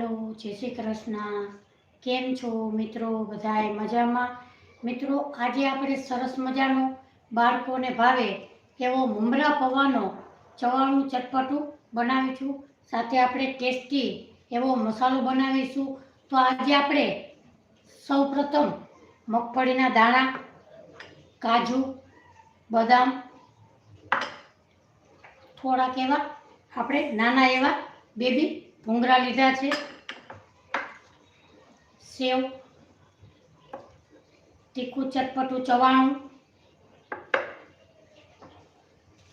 હાલો, જય શ્રી કૃષ્ણ. કેમ છો મિત્રો? બધાય મજામાં? મિત્રો, આજે આપણે સરસ મજાનો બાળકોને ભાવે એવો મમરા પૌવાનો ચવાણું ચટપટું બનાવીશું. સાથે આપણે ટેસ્ટી એવો મસાલો બનાવીશું. તો આજે આપણે સૌપ્રથમ મગફળીના દાણા, કાજુ, બદામ, થોડાક એવા આપણે નાના એવા બેબી ભૂંગળા લીધા છે, સેવ, તીખું ચટપટું ચવાણું,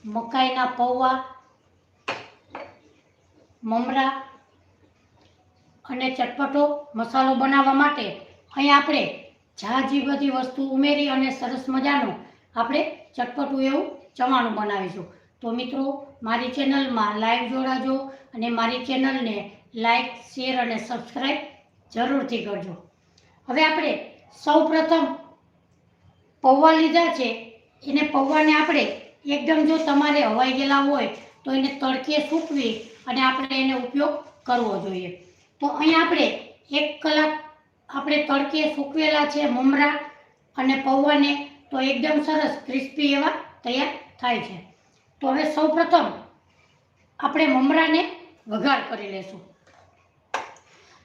મકાઈના પૌવા, મમરા અને ચટપટો મસાલો બનાવવા માટે અહીં આપણે ઝાઝી બધી વસ્તુ ઉમેરી અને સરસ મજાનું આપણે ચટપટું એવું ચવાણું બનાવીશું. તો મિત્રો, મારી ચેનલમાં લાઈવ જોડાજો અને મારી ચેનલને લાઈક, શેર અને સબસ્ક્રાઈબ જરૂરથી કરજો. હવે આપણે સૌપ્રથમ પૌવા લીધા છે. એને પૌવાને આપણે એકદમ, જો તમારે હવાઈ ગયેલા હોય તો એને તડકે સૂકવી અને આપણે એને ઉપયોગ કરવો જોઈએ. તો અહીં આપણે 1 કલાક આપણે તડકે સૂકવેલા છે મમરા અને પૌવાને, તો એકદમ સરસ ક્રિસ્પી એવા તૈયાર થાય છે. તો હવે સૌપ્રથમ આપણે મમરાને વઘાર કરી લેશું.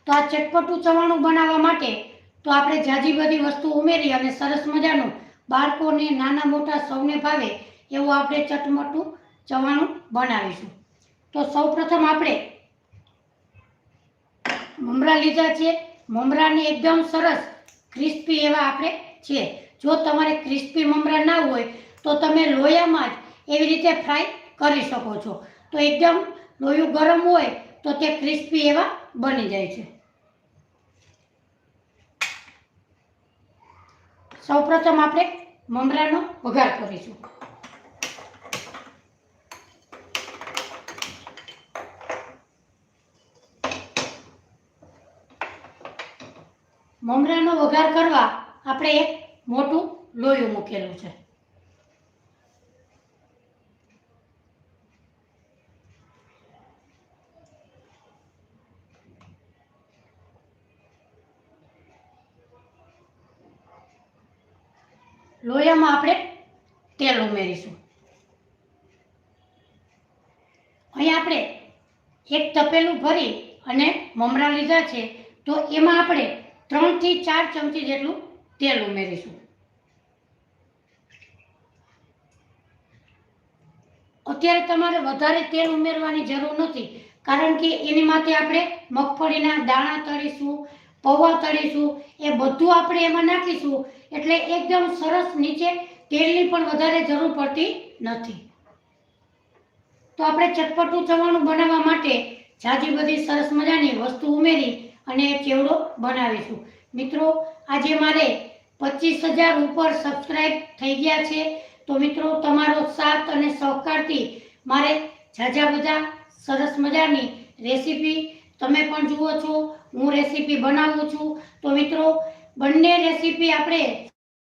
તો આ ચટપટું ચવાણું બનાવવા માટે તો આપણે ઝાઝી બધી વસ્તુ ઉમેરી અને સરસ મજાનું બાળકોને, નાના મોટા સૌને ભાવે એવું આપણે ચટપટું ચવાણું બનાવીશું. તો સૌપ્રથમ આપણે મમરા લીધા છે. મમરાને એકદમ સરસ ક્રિસ્પી એવા આપણે છે. જો તમારે ક્રિસ્પી મમરા ના હોય તો તમે લોયામાં જ એવી રીતે ફ્રાય કરી શકો છો. તો એકદમ લોયું ગરમ હોય તો તે ક્રિસ્પી એવા બની જાય છે. સૌપ્રથમ આપણે મમરાનો વઘાર કરીશું. મમરાનો વઘાર કરવા આપણે એક મોટું લોયું મૂકેલું છે. લોયામાં આપણે તેલ ઉમેરીશું. અહીં આપણે એક તપેલું ભરી અને મમરા લીધા છે, તો એમાં આપણે 3 થી 4 ચમચી જેટલું તેલ ઉમેરીશું. અત્યારે તમારે વધારે તેલ ઉમેરવાની જરૂર નથી, કારણ કે એની માટે આપણે મગફળીના દાણા તળીશું, પૌવા તળીશું, એ બધું આપણે એમાં નાખીશું. એટલે એકદમ સરસ નીચે તેલની પણ વધારે જરૂર પડતી નથી. તો આપણે ચટપટું ચવાણું બનાવવા માટે ઝાઝી બધી સરસ મજાની વસ્તુ ઉમેરી અને ચેવડો બનાવીશું. મિત્રો, આજે મારે 25,000 ઉપર સબસ્ક્રાઈબ થઈ ગયા છે. તો મિત્રો, તમારો સાથ અને સહકારથી મારે ઝાઝા બધા સરસ મજાની રેસીપી તમે પણ જુઓ છો, હું રેસીપી બનાવું છું. તો મિત્રો, બંને રેસીપી આપણે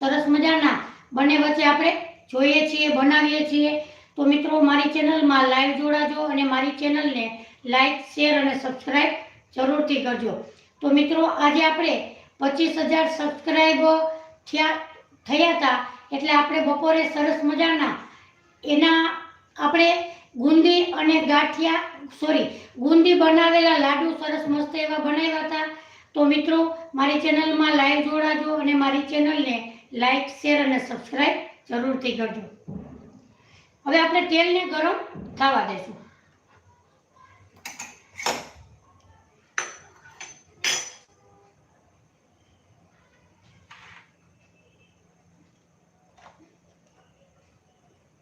સરસ મજાના બંને વચ્ચે આપણે જોઈએ છીએ, બનાવીએ છીએ. તો મિત્રો, મારી ચેનલમાં લાઈવ જોડાજો અને મારી ચેનલને લાઈક, શેર અને સબસ્ક્રાઈબ જરૂરથી કરજો. તો મિત્રો, આજે આપણે 25,000 સબસ્ક્રાઈબ થયા હતા. એટલે આપણે બપોરે સરસ મજાના એના આપણે ગુંદી બનાવેલા લાડુ સરસ મસ્ત એવા બનાવ્યા હતા. તો મિત્રો, મારી ચેનલમાં લાઈવ જોડાજો અને મારી ચેનલને લાઈક, શેર અને સબસ્ક્રાઈબ જરૂરથી કરજો. હવે આપણે તેલને ગરમ થવા દેશું.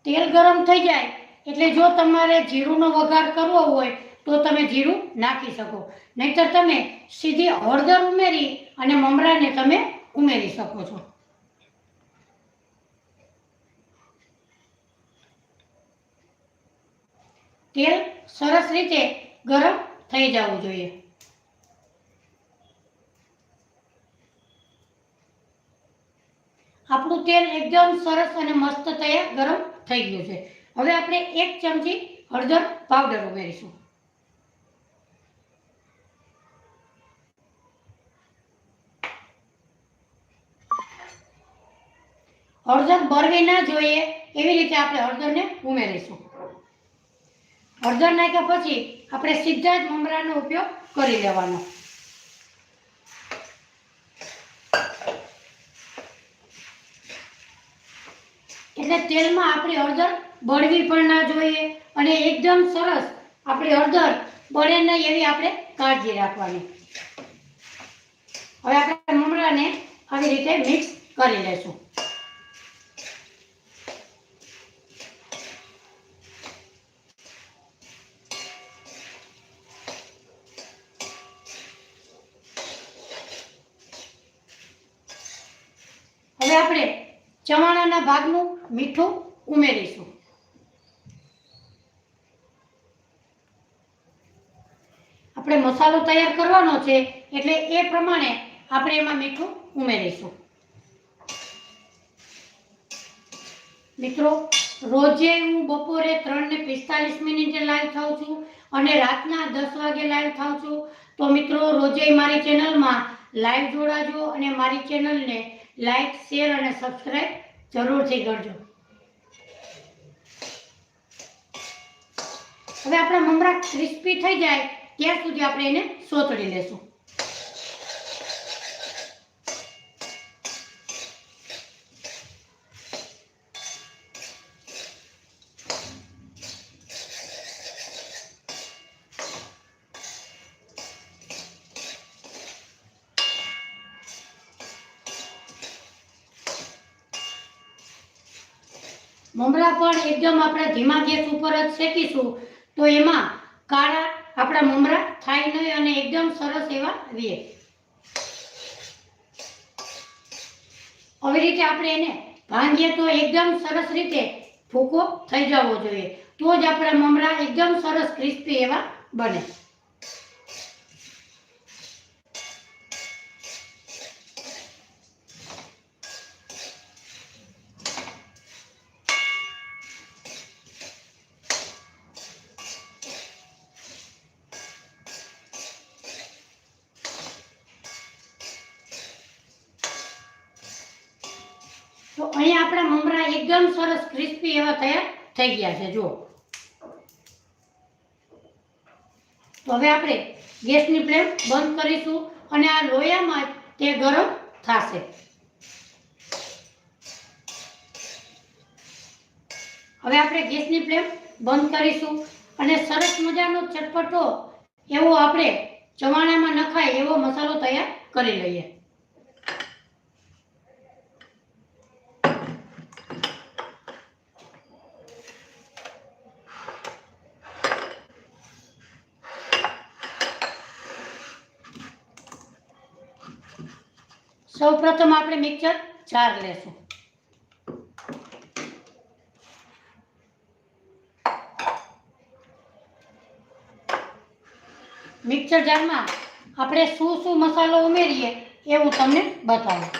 તેલ ગરમ થઈ જાય એટલે જો તમારે જીરુંનો વઘાર કરવો હોય તો તમે જીરું નાખી શકો, નહીતર તમે સીધી હળદર ઉમેરી અને મમરાને તમે ઉમેરી શકો છો. તેલ સરસ રીતે ગરમ થઈ જવું જોઈએ. આપણું તેલ એકદમ સરસ અને મસ્ત તૈયાર ગરમ થઈ ગયું છે. હવે આપણે 1 ચમચી હળદર પાવડર ઉમેરીશું. હળદર બળવી ના જોઈએ એવી રીતે આપણે હળદરને ઉમેરીશું. હળદર નાખ્યા પછી આપણે સીધા જ મમરાનો ઉપયોગ કરી લેવાનો. એટલે તેલમાં આપણી હળદર બળવી પણ ના જોઈએ અને એકદમ સરસ આપણી હળદર બળે નહીં એવી આપણે કાળજી રાખવાની. હવે આપણે મમરાને આવી રીતે મિક્સ કરી લેશું. હવે આપણે ચવાણાના ભાગનું મીઠું ઉમેરીશું. આપણે મસાલો તૈયાર કરવાનો છે એટલે એ પ્રમાણે આપણે એમાં મીઠું ઉમેરીશું. મિત્રો, રોજે હું બપોરે 3:45 લાઈવ થાઉં છું અને રાતના 10 વાગે લાઈવ થાઉં છું. તો મિત્રો, રોજે મારી ચેનલમાં લાઈવ જોડાજો અને મારી ચેનલને લાઈક, શેર અને સબસ્ક્રાઈબ જરૂરથી કરજો. હવે આપણા મમરા ક્રિસ્પી થઈ જાય ત્યાં સુધી આપણે એને સોતળી લેશું. મમરા પણ એકદમ આપણે ધીમા ગેસ ઉપર જ શેકીશું તો એમાં કાળા આપણા મમરા થાય નહીં અને એકદમ સરસ એવા રહે. આવી રીતે આપણે એને ભાંગીએ તો એકદમ સરસ રીતે ભૂકો થઈ જવો જોઈએ. તો જ આપણા મમરા એકદમ સરસ ક્રિસ્પી એવા બને. તો અહીંયા આપણા મમરા એકદમ સરસ ક્રિસ્પી એવા તૈયાર થઈ ગયા છે. જુઓ. તો હવે આપણે ગેસની ફ્લેમ બંધ કરીશું અને આ લોયામાં તે ગરમ થશે. હવે આપણે ગેસની ફ્લેમ બંધ કરીશું અને સરસ મજાનો ચટપટો એવો આપણે ચવાણામાં નખાય એવો મસાલો તૈયાર કરી લઈએ. સૌપ્રથમ આપણે મિક્સર જાર લેશું. મિક્સર જારમાં આપણે શું મસાલો ઉમેરીએ એ હું તમને બતાવું.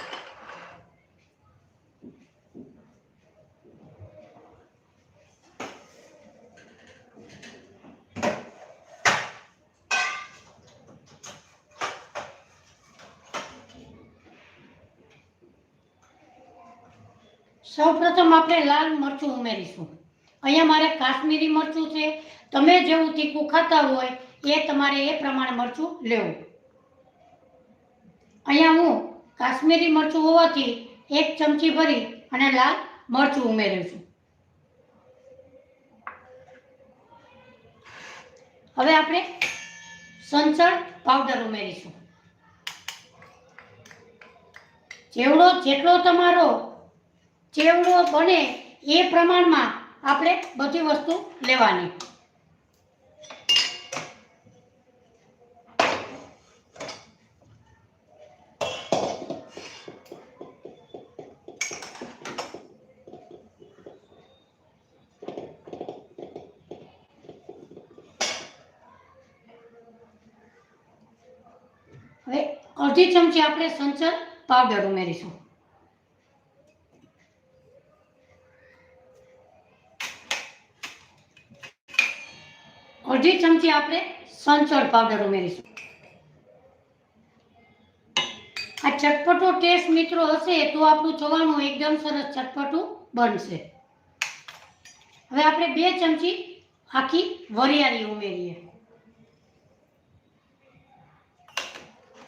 સૌપ્રથમ આપણે લાલ મરચું ઉમેરીશું. અહીંયા મારે કાશ્મીરી મરચું છે. તમે જેવું તીખું ખાતા હોય એ તમારે એ પ્રમાણે મરચું લેવું. અહીંયા હું કાશ્મીરી મરચું હોવાથી 1 ચમચી ભરી અને લાલ મરચું ઉમેરું છું. હવે આપણે સંચળ પાવડર ઉમેરીશું. જેટલો તમારો ચેવડો બને એ પ્રમાણમાં આપણે બધી વસ્તુ લેવાની. હવે અડધી ચમચી આપણે સંચળ પાવડર ઉમેરીશું. અડધી ચમચી આપણે સંચળ પાવડર ઉમેરીશું. આ ચટપટો ટેસ્ટ મિત્રો હશે તો આપણું ચવાણું એકદમ સરસ ચટપટું બનશે. હવે આપણે 2 ચમચી આખી વરિયાળી ઉમેરીએ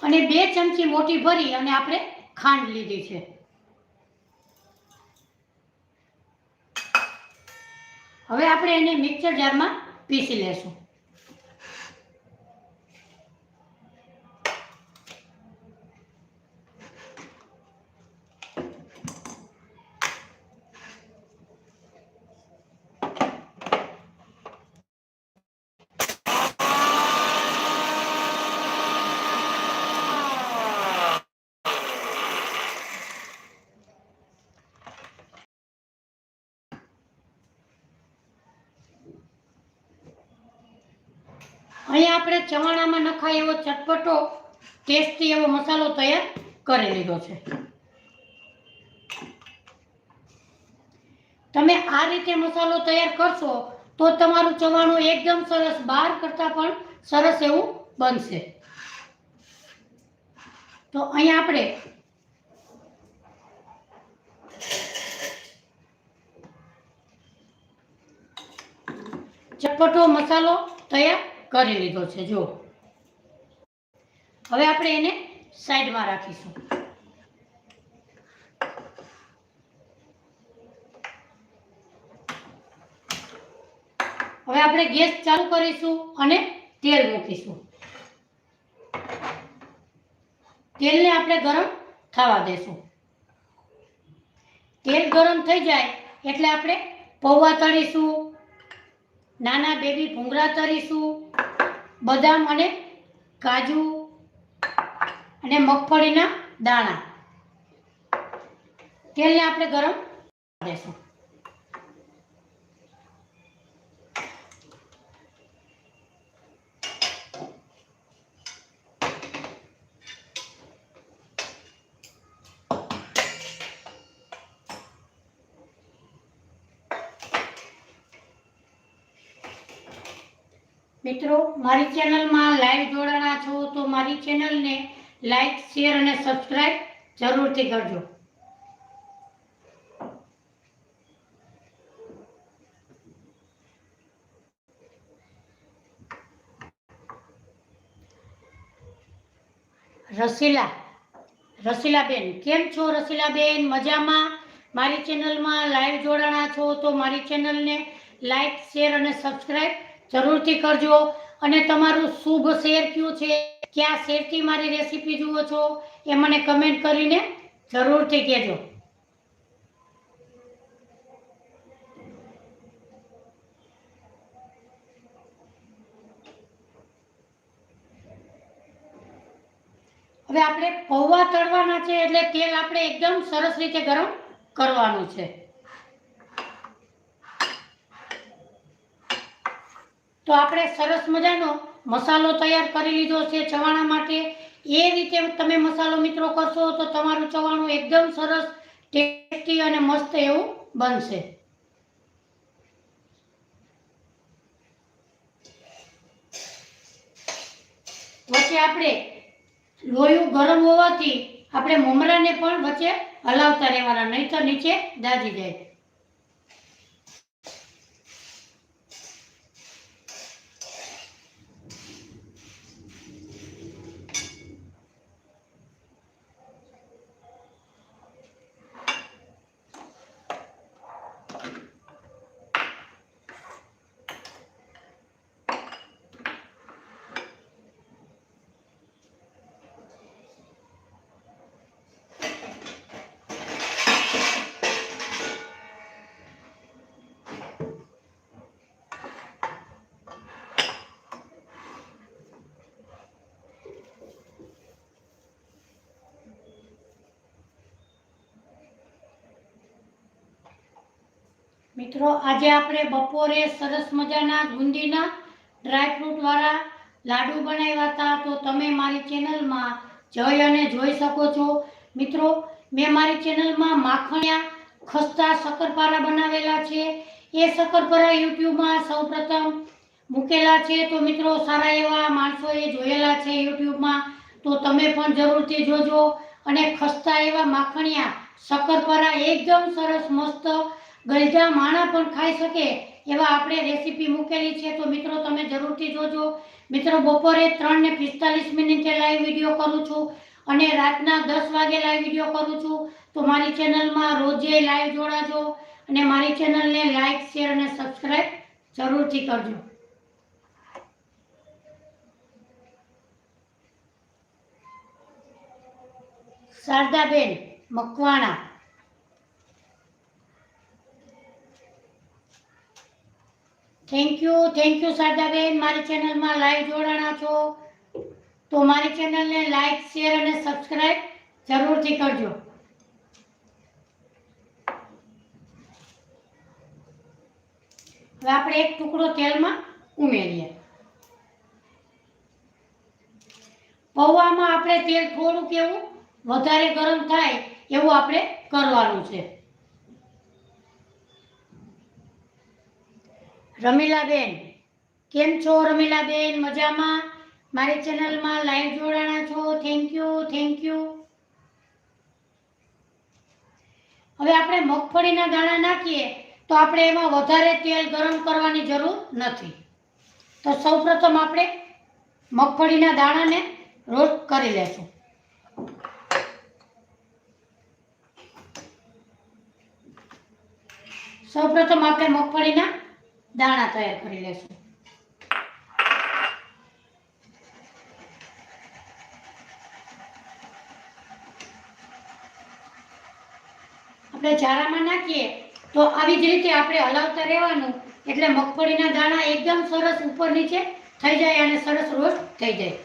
અને 2 ચમચી મોટી ભરી અને આપણે ખાંડ લીધી છે. હવે આપણે એને મિક્સર જારમાં પીસી લેશું. અહીંયા આપણે ચવાણામાં નખાય એવો ચટપટો ટેસ્ટી એવો મસાલો તૈયાર કરી લીધો છે. તમે આ રીતે મસાલો તૈયાર કરશો તો તમારું ચવાણું એકદમ સરસ, બહાર કરતાં પણ સરસ એવું બનશે. તો અહીંયા આપણે ચટપટો મસાલો તૈયાર કરી લીધો છે. જો હવે આપણે એને સાઈડમાં રાખીશું. હવે આપણે ગેસ ચાલુ કરીશું અને તેલ મૂકીશું. તેલને આપણે ગરમ થવા દેશું. તેલ ગરમ થઈ જાય એટલે આપણે પૌવા તળીશું, નાના બેબી ભૂંગળા તળીશું, બદામ અને કાજુ અને મગફળીના દાણા. તેલને આપણે ગરમ દેશું. મિત્રો, મારી ચેનલમાં લાઈવ જોડાણા છો તો મારી ચેનલને લાઈક, શેર અને સબસ્ક્રાઇબ જરૂરથી કરજો. રસીલાબેન કેમ છો? રસીલાબેન મજામાં? મારી ચેનલમાં લાઈવ જોડાણા છો તો મારી ચેનલને લાઈક, શેર અને સબસ્ક્રાઇબ જરૂરથી કરજો. અને તમારું શુભ શહેર કયું છે, કયા શહેરથી મારી રેસીપી જુઓ છો એ મને કમેન્ટ કરીને જરૂરથી કહેજો. હવે આપણે પૌવા તળવાના છે એટલે તેલ આપણે એકદમ સરસ રીતે ગરમ કરવાનું છે. તો આપણે સરસ મજાનો મસાલો તૈયાર કરી લીધો છે ચવાણા માટે. એ રીતે તમે મસાલો મિત્રો કરશો તો તમારું ચવાણું એકદમ સરસ, ટેસ્ટી અને મસ્ત એવું બનશે. વચ્ચે આપણે લોયું ગરમ હોવાથી આપણે મમરાને પણ વચ્ચે હલાવતા રહેવાના, નહીંતર નીચે દાજી જાય. મિત્રો, આજે આપણે બપોરે સરસ મજાના ગુંદીના ડ્રાયફ્રૂટ વાળા લાડુ બનાવ્યા હતા. તો તમે મારી ચેનલમાં જઈ અને જોઈ શકો છો. મિત્રો, મેં મારી ચેનલમાં માખણિયા ખસ્તા શક્કરપારા બનાવેલા છે. એ શક્કરપારા યુટ્યુબમાં સૌપ્રથમ મૂકેલા છે. તો મિત્રો, સારા એવા માણસોએ જોયેલા છે યુટ્યુબમાં, તો તમે પણ જરૂરથી જોજો અને ખસ્તા એવા માખણિયા શક્કરપારા એકદમ સરસ મસ્ત ગલજા માણા પણ ખાઈ શકે એવા આપણે રેસીપી મૂકેલી છે. તો મિત્રો તમે જરૂરથી જોજો. મિત્રો બપોરે 3:45 લાઈવ વિડીયો કરું છું અને રાતના 10 વાગે લાઈવ વિડીયો કરું છું. તો મારી ચેનલમાં રોજે લાઈવ જોડાજો અને મારી ચેનલને લાઈક, શેર અને સબસ્ક્રાઈબ જરૂરથી કરજો. શારદાબેન મકવાણા, થેન્ક યુ શારદાબેન, મારી ચેનલમાં લાઈવ જોડાણા છો તો મારી ચેનલને લાઈક, શેર અને સબસ્ક્રાઈબ જરૂરથી કરજો. હવે આપણે એક ટુકડો તેલમાં ઉમેરીએ. પૌવામાં આપણે તેલ થોડુંક એવું વધારે ગરમ થાય એવું આપણે કરવાનું છે. રમીલાબેન કેમ છો? રમીલાબેન મજામાં? મારી ચેનલમાં લાઈવ જોડાણા છો, થેન્ક યુ. હવે આપણે મગફળીના દાણા નાખીએ તો આપણે એમાં વધારે તેલ ગરમ કરવાની જરૂર નથી. તો સૌપ્રથમ આપણે મગફળીના દાણાને રોસ્ટ કરી લેશું. સૌપ્રથમ આપણે મગફળીના દાણા તૈયાર કરી લેશું. આપણે જારામાં નાખીએ તો આવી જ રીતે આપણે હલાવતા રહેવાનું, એટલે મગફળીના દાણા એકદમ સરસ ઉપર નીચે થઈ જાય અને સરસ રોસ્ટ થઈ જાય.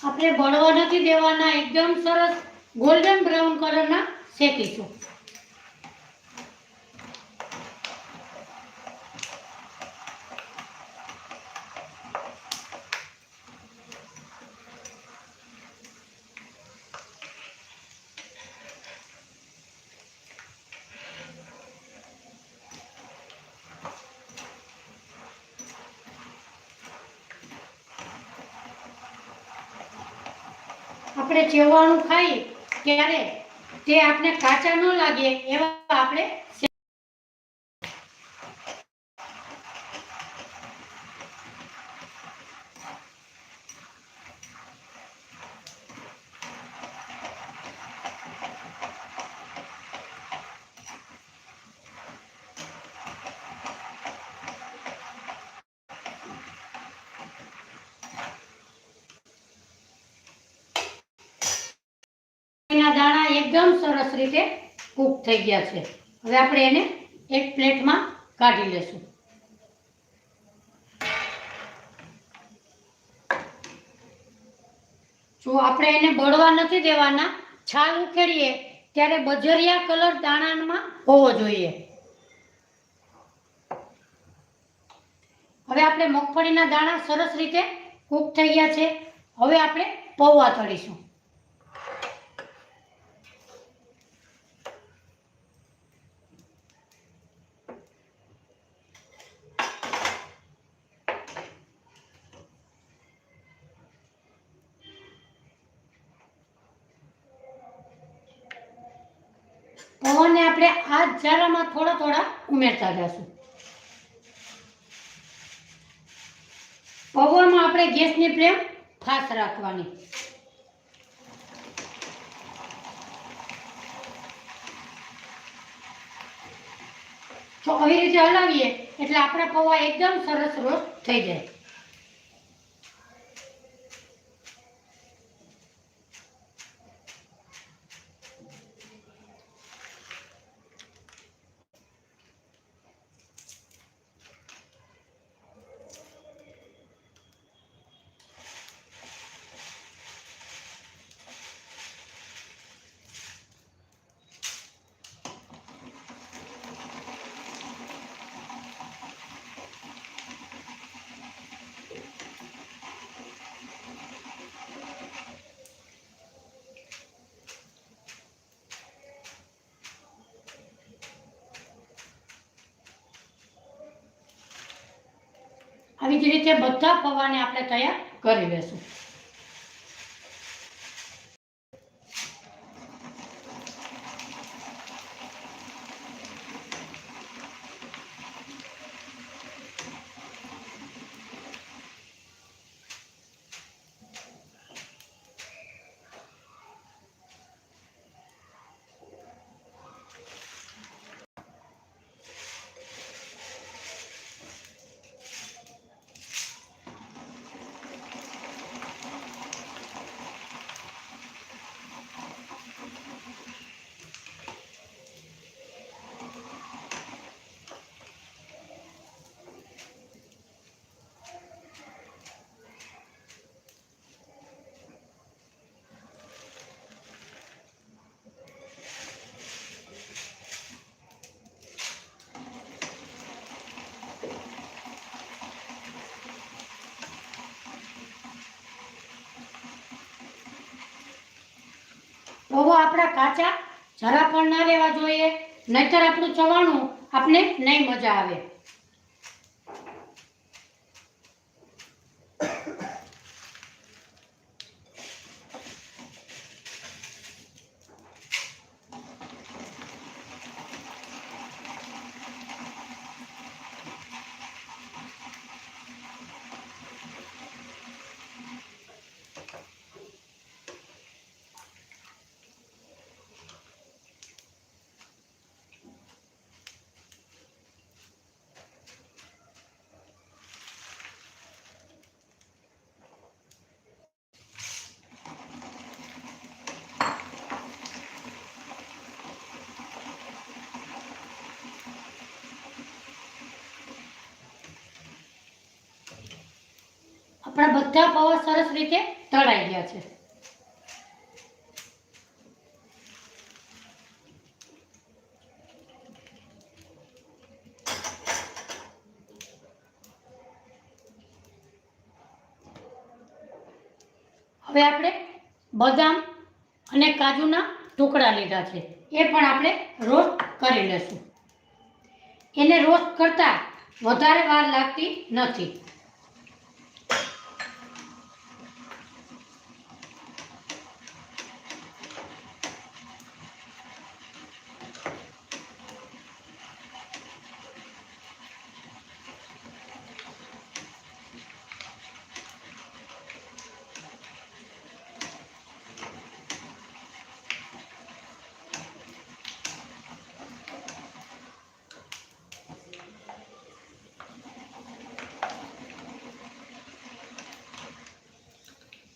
આપણે બળવા નથી દેવાના, એકદમ સરસ ગોલ્ડન બ્રાઉન કલરના શેકીશું. આપણે ચેવવાનું ખાઈ ત્યારે તે આપણે કાચા ન લાગે એવા આપણે દાણા એકદમ સરસ રીતે કૂક થઈ ગયા છે. હવે આપણે એને એક પ્લેટમાં કાઢી લેશું. જો આપણે એને બળવા નથી દેવાના, છાલ ઉખેડીએ ત્યારે બજરિયા કલર દાણામાં હોવો જોઈએ. હવે આપણે મગફળીના દાણા સરસ રીતે કૂક થઈ ગયા છે. હવે આપણે પૌવા તળીશું. પૌવાને આપણે આ જારામાં થોડા ઉમેરતા જઈશું. પૌવામાં આપણે ગેસની ફ્લેમ ફાસ્ટ રાખવાની. તો આવી રીતે હલાવીએ એટલે આપણા પૌવા એકદમ સરસ રોસ્ટ થઈ જાય. આવી જ રીતે બધા પૌવાને આપણે તૈયાર કરી લેશું. પૌવા આપણા કાચા જરા પણ ના રહેવા જોઈએ, નહીતર આપણું ચવાણું આપણે નહીં મજા આવે. આપણા બધા પૌવા સરસ રીતે તળાઈ ગયા છે. હવે આપણે બદામ અને કાજુના ટુકડા લીધા છે, એ પણ આપણે રોસ્ટ કરી લેશું. એને રોસ્ટ કરતા વધારે વાર લાગતી નથી.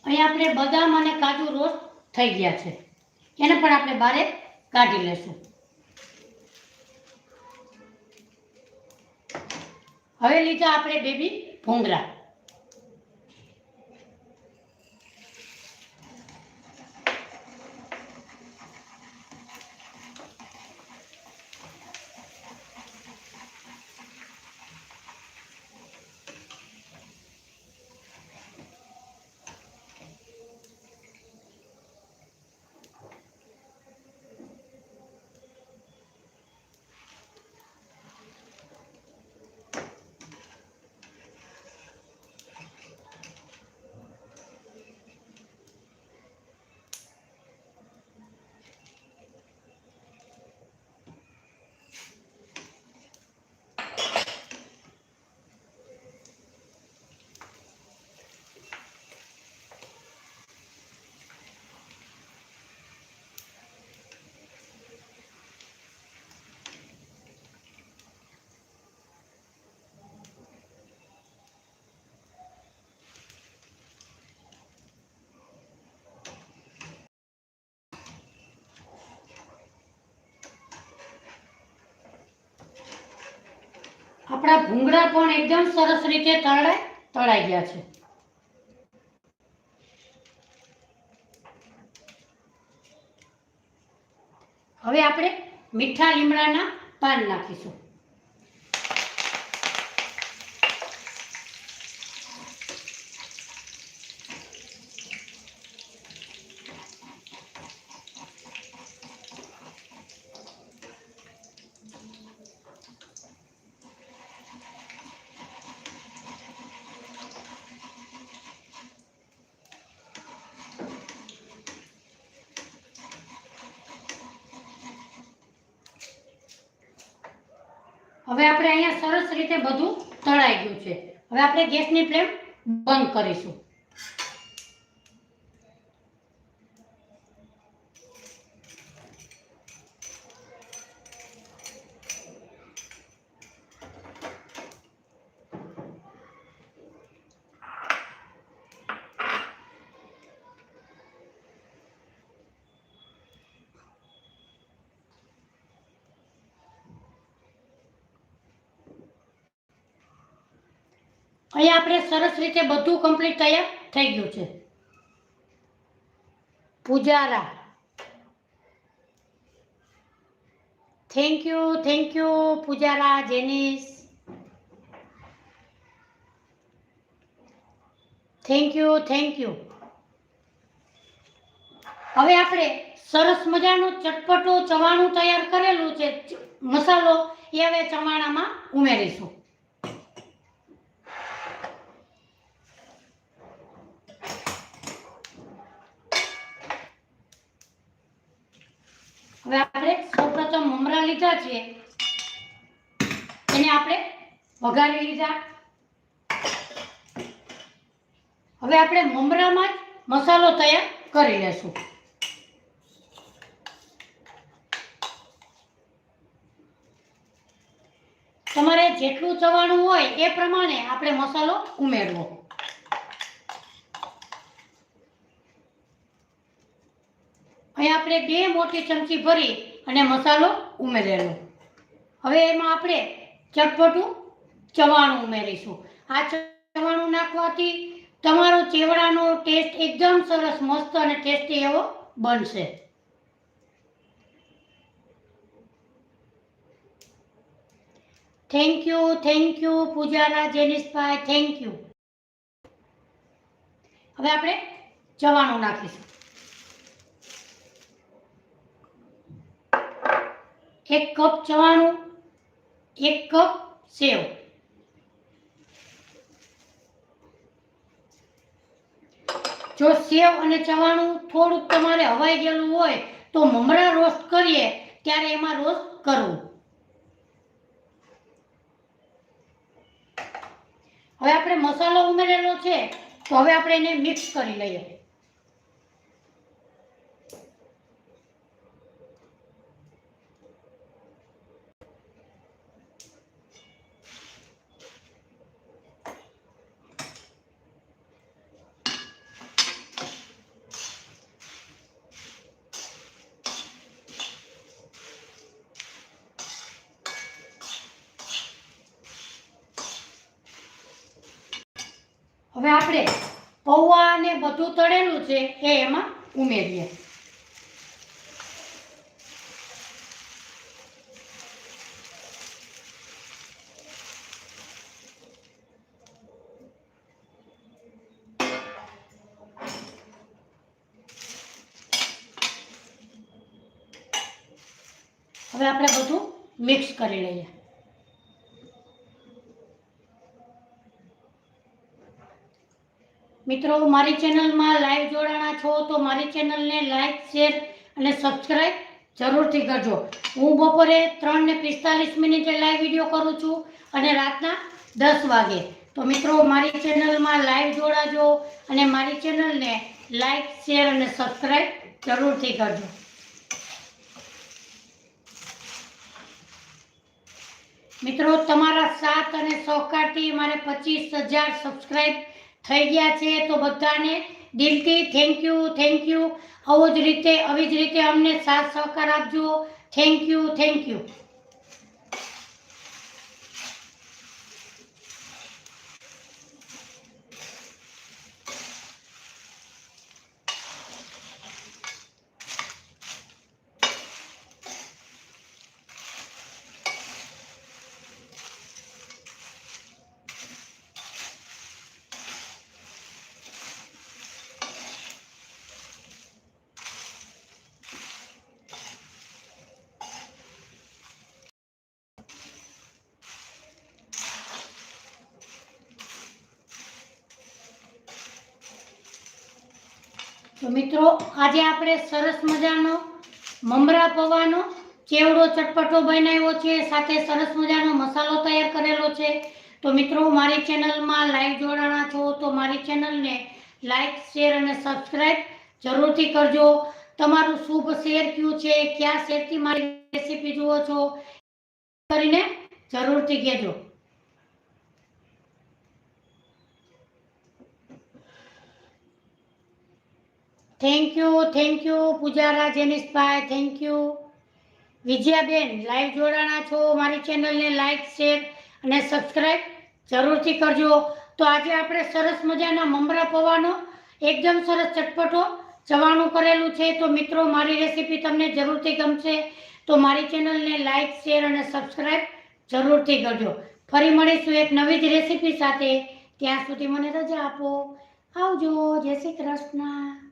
અહીં આપણે બદામ અને કાજુ રોસ્ટ થઈ ગયા છે, એને પણ આપણે બહાર કાઢી લેશું. હવે લીધા આપણે બેબી ભૂંગળા. આપણા ભૂંગળા પણ એકદમ સરસ રીતે તળાઈ ગયા છે. હવે આપણે મીઠા લીમડાના પાન નાખીશું. હવે આપણે અહીંયા સરસ રીતે બધું તળાઈ ગયું છે. હવે આપણે ગેસની ફ્લેમ બંધ કરીશું. અહીંયા આપણે સરસ રીતે બધું કમ્પ્લીટ તૈયાર થઈ ગયું છે. Pujara, thank you Pujara Jenis, thank you. હવે આપણે સરસ મજાનું ચટપટું ચવાણું તૈયાર કરેલું છે મસાલો એ હવે ચવાણામાં ઉમેરીશું. હવે આપણે સૌપ્રથમ મમરા લીધા છે એને આપણે વઘારી લીધા. હવે આપણે મમરામાં જ મસાલો તૈયાર કરી લેશું. તમારે જેટલું ચવાણું હોય એ પ્રમાણે આપણે મસાલો ઉમેરવો. અહીં આપણે 2 મોટી ચમચી ભરી અને મસાલો ઉમેરેલો. હવે એમાં આપણે ચટપટું ચવાણું ઉમેરીશું. આ ચવાણું નાખવાથી તમારો ચેવડાનો ટેસ્ટ એકદમ સરસ મસ્ત અને ટેસ્ટી એવો બનશે. Thank you Pujara Jenisbhai, thank you. હવે આપણે ચવાણું નાખીશું. 1 કપ ચવાણું, 1 કપ સેવ. જો સેવ અને ચવાણું થોડુંક તમારે હવાઈ ગયેલું હોય તો મમરા રોસ્ટ કરીએ ત્યારે એમાં રોસ્ટ કરવું. હવે આપણે મસાલો ઉમેરેલો છે તો હવે આપણે એને મિક્સ કરી લઈએ. હવે આપણે પૌવા ને બધું તળેલું છે એ એમાં ઉમેરીએ. હવે આપણે બધું મિક્સ કરી લઈએ. મિત્રો, મારી ચેનલમાં લાઈવ જોડાણા છો તો મારી ચેનલને લાઈક, શેર અને સબસ્ક્રાઈબ જરૂરથી કરજો. હું બપોરે 3:45 લાઈવ વિડીયો કરું છું અને રાતના 10 વાગે. તો મિત્રો, મારી ચેનલમાં લાઈવ જોડાજો અને મારી ચેનલને લાઈક, શેર અને સબસ્ક્રાઈબ જરૂરથી કરજો. મિત્રો, તમારા સાથ અને સહકારથી મારે 25,000 સબસ્ક્રાઈબ થઈ ગયા છે. તો બધાને દિલથી થેન્ક યુ. આવી જ રીતે અમને સાથ સહકાર આપજો. Thank you. તો મિત્રો, આજે આપણે સરસ મજાનો મમરા પૌવાનો ચેવડો ચટપટો બનાવ્યો છે, સાથે સરસ મજાનો મસાલો તૈયાર કરેલો છે. તો મિત્રો મારી ચેનલમાં લાઈવ જોડાણા છો તો મારી ચેનલને લાઈક, શેર અને સબસ્ક્રાઈબ જરૂરથી કરજો. તમારું શુભ શહેર કયું છે, કયા શહેરથી મારી રેસીપી જુઓ છો કરીને જરૂરથી કહેજો. Thank you Pujara Jenishbhai, thank you. Vijayaben live જોડાણા છો, મારી ચેનલને લાઈક, શેર અને સબસ્ક્રાઈબ જરૂરથી કરજો. તો આજે આપણે સરસ મજાના મમરા પૌવાનો એકદમ સરસ ચટપટો ચવાણું કરેલું છે. તો મિત્રો મારી રેસીપી તમને જરૂરથી ગમશે તો મારી ચેનલને લાઈક, શેર અને સબસ્ક્રાઈબ જરૂરથી કરજો. ફરી મળીશું એક નવી જ રેસીપી સાથે. ત્યાં સુધી મને રજા આપો. આવજો. જય શ્રી કૃષ્ણ.